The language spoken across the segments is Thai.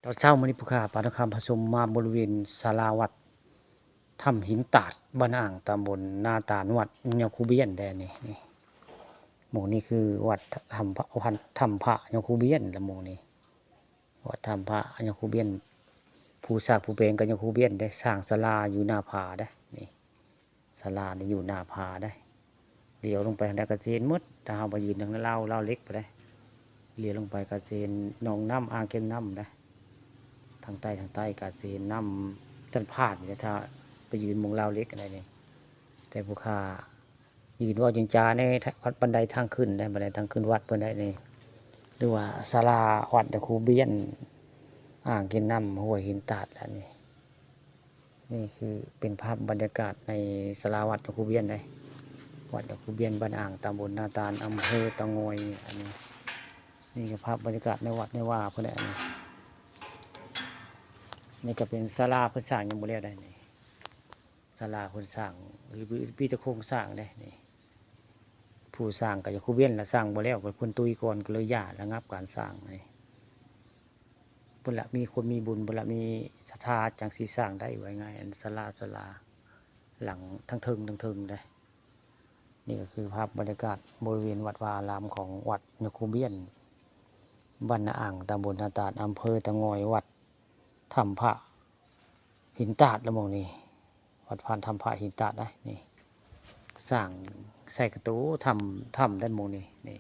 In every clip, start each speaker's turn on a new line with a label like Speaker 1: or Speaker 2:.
Speaker 1: ตอนเช้ามื้อนี้ผู้ค้าปาทองคำผสมมาบริเวณศาลาวัดถ้ำหินตาดบ้านอ่างตำบลนาตาลวัดยาคูเบียนแดนนี่หมู่นี้คือวัดถ้ำพระยาคูเบียนละหมู่นี้วัดถ้ำพระยาคูเบียนผู้สร้างผู้แปลงก็ยาคูเบียนได้สร้างศาลาอยู่หน้าผาได้นี่ศาลาอยู่หน้าผาได้เลี้ยวลงไปแล้วก็เจนหมดถ้าเฮาไปยืนทางเล่าเล็กไปได้เลี้ยวลงไปก็เจนหนองน้ำอ่างเก็บน้ำได้ทางใต้กาเซนน้ำท่านพลาดเนี่ยถ้าไปยืนมองเล่าเล็กอะไรนี่แต่ผู้ค้ายืนว่าจิงจาในวัดบันไดทางขึ้นได้บันไดทางขึ้นวัดบันไดนี่หรือว่าศาลาวัดตะคูเบียนอ่างกินน้ำห้วยหินตาดแล้วนี่คือเป็นภาพบรรยากาศในศาลาวัดตะคูเบียนเลยวัดตะคูเบียนบ้านอ่างตำบลนาตาลอำเภอตะงอยอันนี้นี่คือภาพบรรยากาศในวัดในว่าเพื่อนอันนี้นี่ก็เป็นศาลาเพิ่นสร้างยังบ่แล้วได้นี่ศาลาเพิ่นสร้างหรือพิพิธโครงสร้างได้นี่ผู้สร้างก็จะคูเวียนละสร้างบ่แล้วก็เพิ่นตุยก่อนก็เลยย่าระงับการสร้างนี่เพิ่นละมีคนมีบุญเพิ่นละมีศรัทธาจังสิสร้างได้ไว้ง่ายอันศาลาหลังทั้งเทิงได้นี่ก็คือภาพบรรยากาศบริเวณวัดวาอารามของวัดยาคูเบียนบ้านนาอ่างตำบลนาตาดอำเภอตะงอยวัดถ้ำพระหินตาดละมองนี่วัดพานทำพระหินตาดได้นี่สร้างใส่กระตูทำด้านมองนี่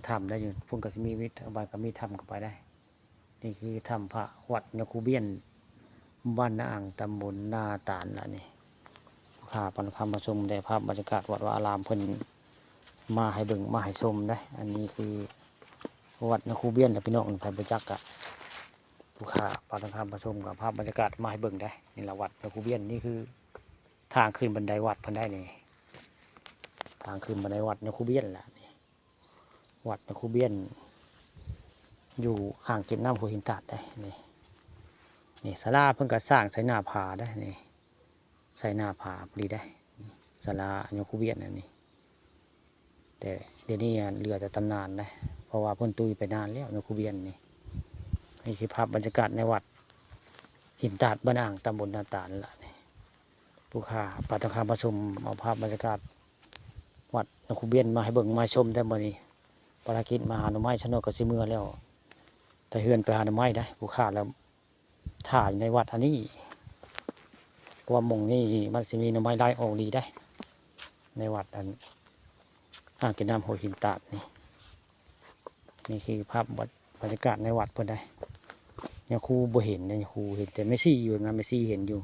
Speaker 1: ทำได้อยู่พุ่งกับมีวิทย์บานกับมีทำเข้าไปได้นี่คือทำพระวัดยาคูเบียนบ้านนาอ่างตำบลนาตาลละนี่ข้าปันคำประชุมได้ภาพบรรยากาศวัดวาอารามเพิ่นมาให้เบิ่งมาให้ชมได้อันนี้คือวัดยาคูเบียนและพี่น้องไผ่ประจักษ์อะผู้ค้าปาทองคำผสมกับภาพบรรยากาศมาให้เบิ่งได้นี่ละวัดยาคูเบียนนี่คือทางขึ้นบันไดวัดเพิ่นได้นี่ทางขึ้นบันไดวัดยาคูเบียนแหละนี่วัดยาคูเบียนอยู่อ่างเก็บน้ำหัวหินตาดได้นี่ศาลาเพิ่นก็สร้างใส่หน้าผาได้นี่ใส่หน้าผาพอดีได้ศาลายาคูเบียนอันนี้แต่เดี๋ยวนี้เหลือแต่ตำนานนะเพราะว่าเพิ่นตุยไปนานแล้วยาคูเบียนนี่คือภาพบรรยากาศในวัดหินตาดบ้านอ่างตำบลนาตาลละนี่ผู้ค้าปาทองคำผสมเอาภาพบรรยากาศวัดยาคูเบียนมาให้เบิ่งมาชมได้บ่นี้ภารกิจมาหาหน่อไม้ชนกกับซิเมื่อแล้วแต่เฮือนไปหาหน่อไม้ได้ผู้ค้าแล้วถ่ายในวัดอันนี้ว่าหมองนี่มันสิมีหน่อไม้ไล่ออกดีได้ในวัดอันอ่างเก็บน้ำหัวหินตาดนี่คือภาพบรรยากาศในวัดเพิ่นได้ยาคูบ่เห็นยาคูเห็นแต่เมซี่อยู่งานเมซี่เห็นอยู่